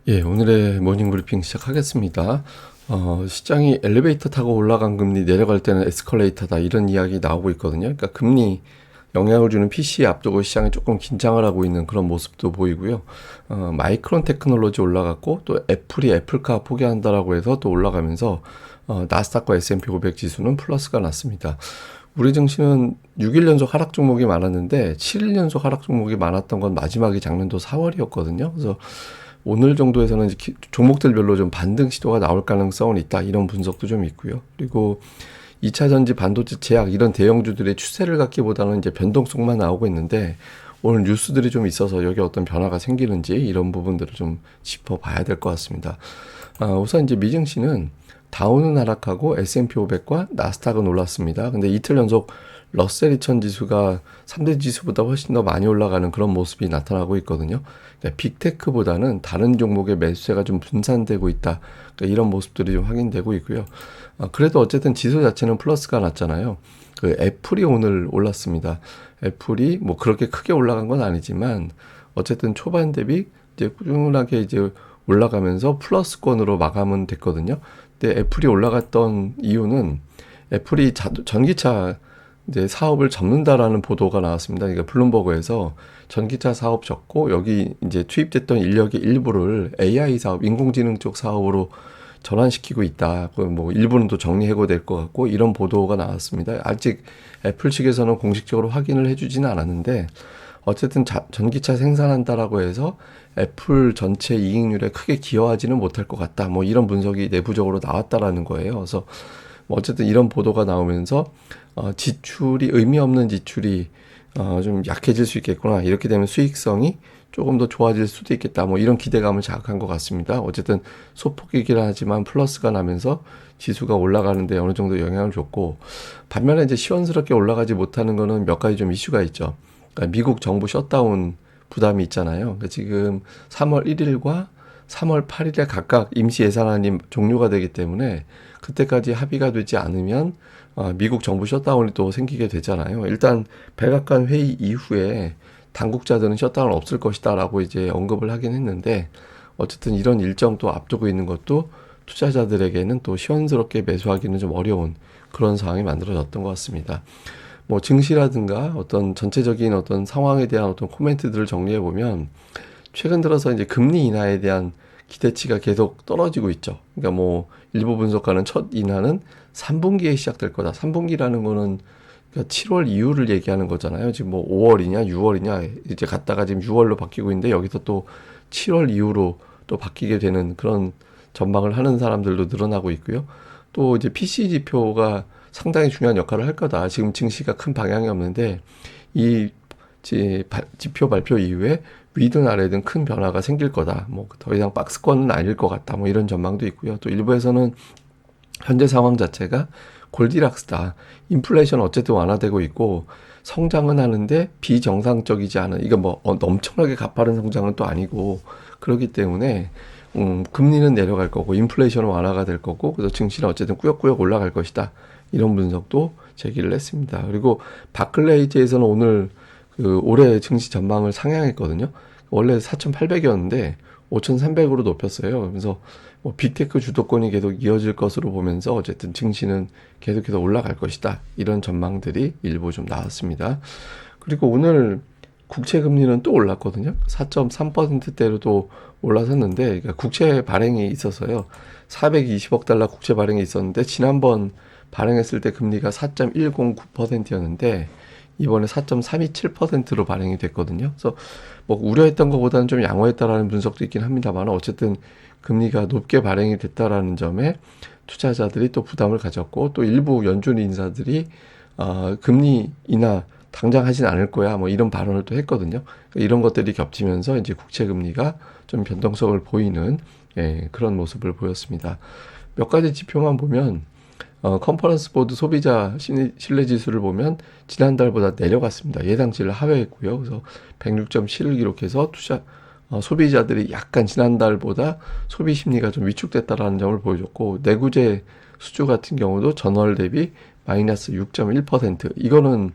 예, 오늘의 모닝 브리핑 시작하겠습니다. 시장이 엘리베이터 타고 올라간 금리 내려갈 때는 에스컬레이터다 이런 이야기 나오고 있거든요. 그러니까 금리 영향을 주는 PC에 앞두고 시장이 조금 긴장을 하고 있는 그런 모습도 보이고요. 마이크론 테크놀로지 올라갔고 또 애플이 애플카 포기한다라고 해서 또 올라가면서 나스닥과 S&P 500 지수는 플러스가 났습니다. 우리 증시는 6일 연속 하락 종목이 많았는데 7일 연속 하락 종목이 많았던 건 마지막이 작년도 4월이었거든요. 그래서 오늘 정도에서는 이제 종목들별로 좀 반등 시도가 나올 가능성은 있다. 이런 분석도 좀 있고요. 그리고 2차 전지, 반도체, 제약 이런 대형주들의 추세를 갖기보다는 이제 변동성만 나오고 있는데 오늘 뉴스들이 좀 있어서 여기 어떤 변화가 생기는지 이런 부분들을 좀 짚어봐야 될 것 같습니다. 우선 이제 미증시는 다우는 하락하고 S&P 500과 나스닥은 올랐습니다. 근데 이틀 연속 러셀 2000 지수가 3대 지수보다 훨씬 더 많이 올라가는 그런 모습이 나타나고 있거든요. 그러니까 빅테크보다는 다른 종목의 매수세가 좀 분산되고 있다. 그러니까 이런 모습들이 좀 확인되고 있고요. 그래도 어쨌든 지수 자체는 플러스가 났잖아요. 그 애플이 오늘 올랐습니다. 애플이 뭐 그렇게 크게 올라간 건 아니지만 어쨌든 초반 대비 이제 꾸준하게 이제 올라가면서 플러스권으로 마감은 됐거든요. 근데 애플이 올라갔던 이유는 애플이 전기차 이제 사업을 접는다라는 보도가 나왔습니다. 그러니까 블룸버그에서 전기차 사업 접고 여기 이제 투입됐던 인력의 일부를 AI 사업, 인공지능 쪽 사업으로 전환시키고 있다. 뭐 일부는 또 정리해고될 것 같고 이런 보도가 나왔습니다. 아직 애플 측에서는 공식적으로 확인을 해주지는 않았는데 어쨌든 전기차 생산한다라고 해서 애플 전체 이익률에 크게 기여하지는 못할 것 같다. 뭐 이런 분석이 내부적으로 나왔다라는 거예요. 그래서 뭐 어쨌든 이런 보도가 나오면서 지출이 의미 없는 지출이 좀 약해질 수 있겠구나. 이렇게 되면 수익성이 조금 더 좋아질 수도 있겠다. 뭐 이런 기대감을 자극한 것 같습니다. 어쨌든 소폭이긴 하지만 플러스가 나면서 지수가 올라가는데 어느 정도 영향을 줬고 반면에 이제 시원스럽게 올라가지 못하는 거는 몇 가지 좀 이슈가 있죠. 그러니까 미국 정부 셧다운 부담이 있잖아요. 그러니까 지금 3월 1일과 3월 8일에 각각 임시 예산안이 종료가 되기 때문에 그때까지 합의가 되지 않으면 미국 정부 셧다운이 또 생기게 되잖아요. 일단 백악관 회의 이후에 당국자들은 셧다운 없을 것이다라고 이제 언급을 하긴 했는데 어쨌든 이런 일정도 앞두고 있는 것도 투자자들에게는 또 시원스럽게 매수하기는 좀 어려운 그런 상황이 만들어졌던 것 같습니다. 뭐 증시라든가 어떤 전체적인 어떤 상황에 대한 어떤 코멘트들을 정리해 보면 최근 들어서 이제 금리 인하에 대한 기대치가 계속 떨어지고 있죠. 그러니까 뭐 일부 분석가는 첫 인하는 3분기에 시작될 거다. 3분기라는 거는 그러니까 7월 이후를 얘기하는 거잖아요. 지금 뭐 5월이냐 6월이냐 이제 갔다가 지금 6월로 바뀌고 있는데 여기서 또 7월 이후로 또 바뀌게 되는 그런 전망을 하는 사람들도 늘어나고 있고요. 또 이제 PC 지표가 상당히 중요한 역할을 할 거다. 지금 증시가 큰 방향이 없는데 이 지표 발표 이후에 위든 아래든 큰 변화가 생길 거다. 뭐 더 이상 박스권은 아닐 것 같다. 뭐 이런 전망도 있고요. 또 일부에서는 현재 상황 자체가 골디락스다. 인플레이션 어쨌든 완화되고 있고 성장은 하는데 비정상적이지 않은 이거 뭐 엄청나게 가파른 성장은 또 아니고 그렇기 때문에 금리는 내려갈 거고 인플레이션은 완화가 될 거고 그래서 증시는 어쨌든 꾸역꾸역 올라갈 것이다. 이런 분석도 제기를 했습니다. 그리고 바클레이즈에서는 오늘 그 올해 증시 전망을 상향했거든요. 원래 4,800이었는데 5,300으로 높였어요. 그래서 뭐 빅테크 주도권이 계속 이어질 것으로 보면서 어쨌든 증시는 계속해서 올라갈 것이다. 이런 전망들이 일부 좀 나왔습니다. 그리고 오늘 국채 금리는 또 올랐거든요. 4.3%대로도 올라섰는데 그러니까 국채 발행이 있어서요. 420억 달러 국채 발행이 있었는데 지난번 발행했을 때 금리가 4.109%였는데 이번에 4.327%로 발행이 됐거든요. 그래서 뭐 우려했던 것보다는 좀 양호했다라는 분석도 있긴 합니다만 어쨌든 금리가 높게 발행이 됐다라는 점에 투자자들이 또 부담을 가졌고 또 일부 연준 인사들이 금리 인하 당장 하진 않을 거야 뭐 이런 발언을 또 했거든요. 그러니까 이런 것들이 겹치면서 이제 국채 금리가 좀 변동성을 보이는 그런 모습을 보였습니다. 몇 가지 지표만 보면 컨퍼런스 보드 소비자 신뢰 지수를 보면 지난달보다 내려갔습니다. 예상치를 하회했고요. 그래서 106.7을 기록해서 소비자들이 약간 지난달보다 소비 심리가 좀 위축됐다라는 점을 보여줬고 내구재 수주 같은 경우도 전월 대비 마이너스 6.1%. 이거는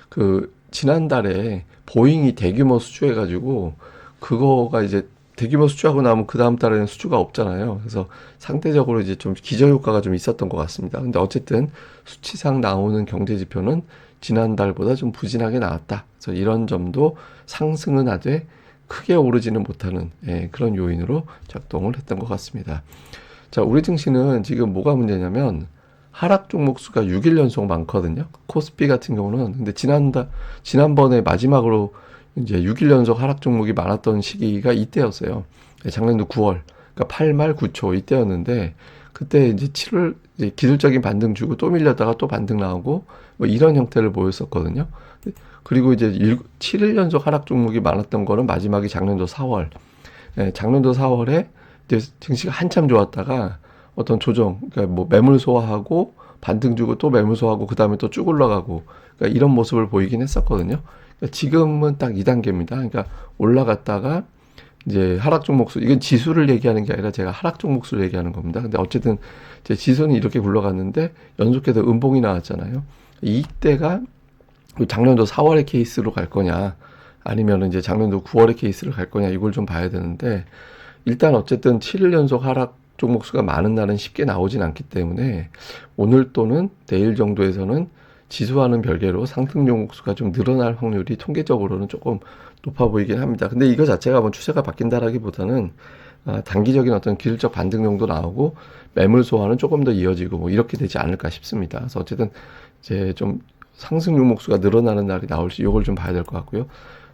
그 지난달에 보잉이 대규모 수주해가지고 그거가 이제 대규모 수주하고 나면 그 다음 달에는 수주가 없잖아요. 그래서 상대적으로 이제 좀 기저효과가 좀 있었던 것 같습니다. 근데 어쨌든 수치상 나오는 경제 지표는 지난달보다 좀 부진하게 나왔다. 그래서 이런 점도 상승은 하되 크게 오르지는 못하는 그런 요인으로 작동을 했던 것 같습니다. 자, 우리 증시는 지금 뭐가 문제냐면 하락 종목 수가 6일 연속 많거든요. 코스피 같은 경우는 근데 지난번에 마지막으로 이제 6일 연속 하락 종목이 많았던 시기가 이때였어요. 작년도 9월, 그러니까 8말 9초 이때였는데 그때 이제 7월 이제 기술적인 반등 주고 또 밀렸다가 또 반등 나오고 뭐 이런 형태를 보였었거든요. 그리고 이제 7일 연속 하락 종목이 많았던 거는 마지막이 작년도 4월. 작년도 4월에 이제 증시가 한참 좋았다가 어떤 조정, 그러니까 뭐 매물 소화하고 반등 주고 또 매물 소화하고 그 다음에 또 쭉 올라가고 그러니까 이런 모습을 보이긴 했었거든요. 그러니까 지금은 딱 2단계입니다. 그러니까 올라갔다가 이제 하락 종목 수, 이건 지수를 얘기하는 게 아니라 제가 하락 종목 수를 얘기하는 겁니다. 근데 어쨌든 제 지수는 이렇게 굴러갔는데 연속해서 음봉이 나왔잖아요. 이때가 작년도 4월의 케이스로 갈 거냐, 아니면 이제 작년도 9월의 케이스로 갈 거냐, 이걸 좀 봐야 되는데, 일단 어쨌든 7일 연속 하락 종목 수가 많은 날은 쉽게 나오진 않기 때문에, 오늘 또는 내일 정도에서는 지수와는 별개로 상승 종목 수가 좀 늘어날 확률이 통계적으로는 조금 높아 보이긴 합니다. 근데 이거 자체가 뭐 추세가 바뀐다라기보다는 단기적인 어떤 기술적 반등 정도 나오고 매물 소화는 조금 더 이어지고 뭐 이렇게 되지 않을까 싶습니다. 그래서 어쨌든 이제 좀 상승 종목 수가 늘어나는 날이 나올지 이걸 좀 봐야 될 것 같고요.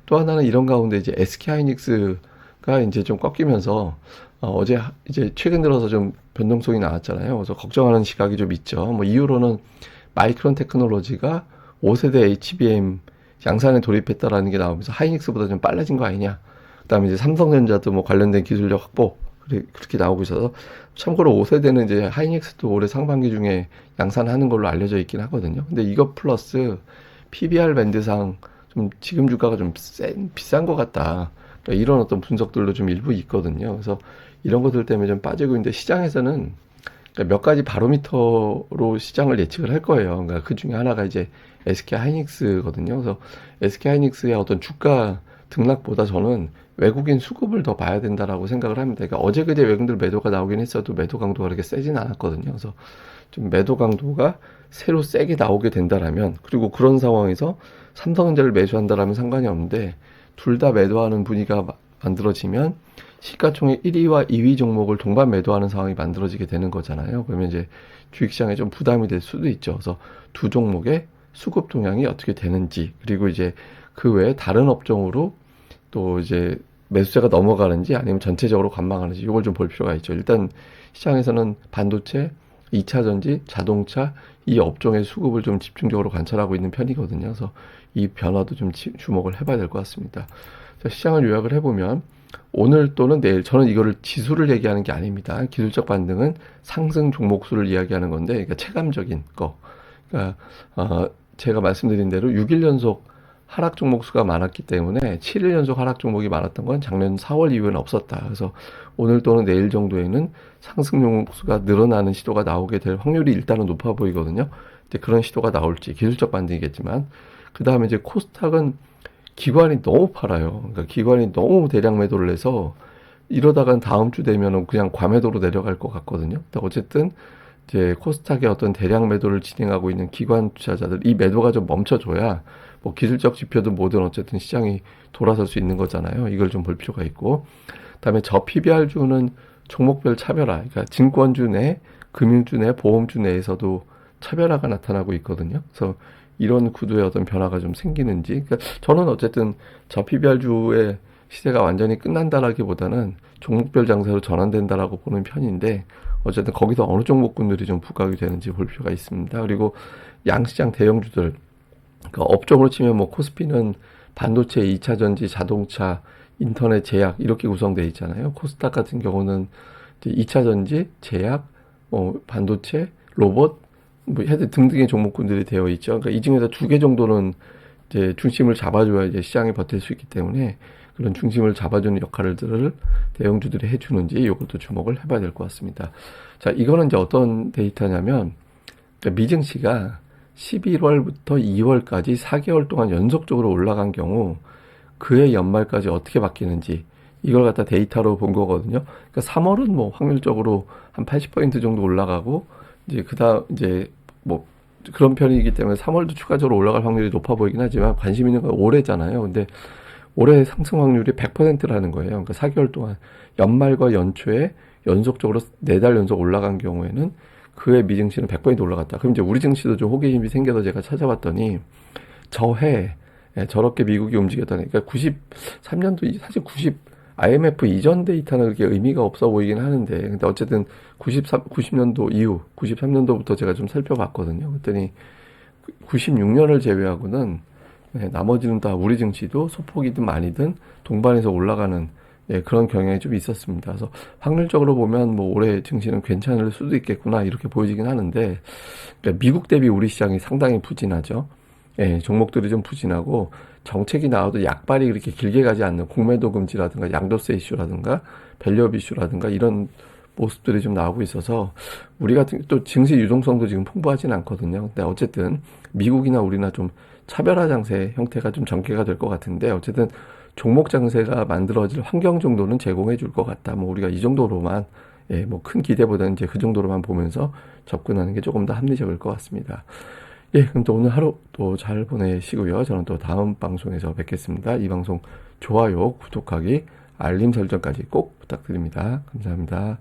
또 하나는 이런 가운데 이제 SK하이닉스가 이제 좀 꺾이면서 어제 이제 최근 들어서 좀 변동성이 나왔잖아요. 그래서 걱정하는 시각이 좀 있죠. 뭐 이유로는 마이크론 테크놀로지가 5세대 HBM 양산에 돌입했다라는 게 나오면서 하이닉스보다 좀 빨라진 거 아니냐. 그다음에 이제 삼성전자도 뭐 관련된 기술력 확보 그렇게 나오고 있어서 참고로 5세대는 이제 하이닉스도 올해 상반기 중에 양산하는 걸로 알려져 있긴 하거든요. 근데 이거 플러스 PBR 밴드상 좀 지금 주가가 좀 비싼 것 같다. 그러니까 이런 어떤 분석들도 좀 일부 있거든요. 그래서 이런 것들 때문에 좀 빠지고 있는데 시장에서는 그러니까 몇 가지 바로미터로 시장을 예측을 할 거예요. 그러니까 그 중에 하나가 이제 SK 하이닉스거든요. 그래서 SK 하이닉스의 어떤 주가 등락보다 저는 외국인 수급을 더 봐야 된다라고 생각을 합니다. 그러니까 어제 그제 외국인들 매도가 나오긴 했어도 매도 강도가 그렇게 세진 않았거든요. 그래서 좀 매도 강도가 새로 세게 나오게 된다라면, 그리고 그런 상황에서 삼성전자를 매수한다라면 상관이 없는데 둘 다 매도하는 분위기가 만들어지면 시가총액 1위와 2위 종목을 동반 매도하는 상황이 만들어지게 되는 거잖아요. 그러면 이제 주식시장에 좀 부담이 될 수도 있죠. 그래서 두 종목의 수급 동향이 어떻게 되는지, 그리고 이제 그 외에 다른 업종으로 또 이제 매수세가 넘어가는지 아니면 전체적으로 관망하는지 이걸 좀 볼 필요가 있죠. 일단 시장에서는 반도체, 2차 전지, 자동차 이 업종의 수급을 좀 집중적으로 관찰하고 있는 편이거든요. 그래서 이 변화도 좀 주목을 해봐야 될 것 같습니다. 자, 시장을 요약을 해보면 오늘 또는 내일, 저는 이거를 지수를 얘기하는 게 아닙니다. 기술적 반등은 상승 종목 수를 이야기하는 건데, 그러니까 체감적인 거. 그러니까 제가 말씀드린 대로 6일 연속 하락 종목 수가 많았기 때문에 7일 연속 하락 종목이 많았던 건 작년 4월 이후에는 없었다. 그래서 오늘 또는 내일 정도에는 상승 종목 수가 늘어나는 시도가 나오게 될 확률이 일단은 높아 보이거든요. 근데 그런 시도가 나올지 기술적 반등이겠지만, 그 다음에 이제 코스닥은 기관이 너무 팔아요. 그러니까 기관이 너무 대량 매도를 해서 이러다간 다음 주 되면은 그냥 과매도로 내려갈 것 같거든요. 어쨌든 이제 코스닥의 어떤 대량 매도를 진행하고 있는 기관 투자자들, 이 매도가 좀 멈춰줘야 뭐 기술적 지표든 뭐든 어쨌든 시장이 돌아설 수 있는 거잖아요. 이걸 좀 볼 필요가 있고, 그다음에 저 PBR주는 종목별 차별화, 그러니까 증권주 내, 금융주 내, 보험주 내에서도 차별화가 나타나고 있거든요. 그래서 이런 구도의 어떤 변화가 좀 생기는지, 그러니까 저는 어쨌든 저 PBR주의 시대가 완전히 끝난다라기보다는 종목별 장세로 전환된다라고 보는 편인데, 어쨌든 거기서 어느 종목군들이 좀 부각이 되는지 볼 필요가 있습니다. 그리고 양시장 대형주들, 그러니까 업종으로 치면 뭐 코스피는 반도체, 2차 전지, 자동차, 인터넷, 제약 이렇게 구성되어 있잖아요. 코스닥 같은 경우는 이제 2차 전지, 제약, 반도체, 로봇, 뭐 헤드 등등의 종목군들이 되어 있죠. 그러니까 이 중에서 두 개 정도는 이제 중심을 잡아줘야 이제 시장이 버틸 수 있기 때문에 그런 중심을 잡아주는 역할들을 대형주들이 해주는지 이것도 주목을 해봐야 될 것 같습니다. 자, 이거는 이제 어떤 데이터냐면, 그러니까 미증시가 11월부터 2월까지 4개월 동안 연속적으로 올라간 경우 그해 연말까지 어떻게 바뀌는지, 이걸 갖다 데이터로 본 거거든요. 그러니까 3월은 뭐 확률적으로 한 80% 정도 올라가고 이제 그다음 이제 뭐 그런 편이기 때문에 3월도 추가적으로 올라갈 확률이 높아 보이긴 하지만 관심 있는 건 올해잖아요. 근데 올해 상승 확률이 100%라는 거예요. 그러니까 4개월 동안 연말과 연초에 연속적으로 4달 연속 올라간 경우에는 그의 미증시는 100% 올라갔다. 그럼 이제 우리 증시도 좀 호기심이 생겨서 제가 찾아봤더니 저해 저렇게 미국이 움직였다니. 그러니까 93년도 사실 IMF 이전 데이터는 그렇게 의미가 없어 보이긴 하는데 근데 어쨌든 90년도 이후 93년도부터 제가 좀 살펴봤거든요. 그랬더니 96년을 제외하고는 나머지는 다 우리 증시도 소폭이든 많이든 동반해서 올라가는 그런 경향이 좀 있었습니다. 그래서 확률적으로 보면 뭐 올해 증시는 괜찮을 수도 있겠구나 이렇게 보여지긴 하는데 그러니까 미국 대비 우리 시장이 상당히 부진하죠. 종목들이 좀 부진하고 정책이 나와도 약발이 그렇게 길게 가지 않는 공매도 금지라든가 양도세 이슈라든가 밸류업 이슈라든가 이런 모습들이 좀 나오고 있어서 우리 같은 또 증시 유동성도 지금 풍부하진 않거든요. 근데 어쨌든 미국이나 우리나 좀 차별화 장세 형태가 좀 전개가 될 것 같은데 어쨌든 종목 장세가 만들어질 환경 정도는 제공해 줄 것 같다. 뭐 우리가 이 정도로만 뭐 큰 기대보다는 이제 그 정도로만 보면서 접근하는 게 조금 더 합리적일 것 같습니다. 그럼 또 오늘 하루 또 잘 보내시고요. 저는 또 다음 방송에서 뵙겠습니다. 이 방송 좋아요, 구독하기, 알림 설정까지 꼭 부탁드립니다. 감사합니다.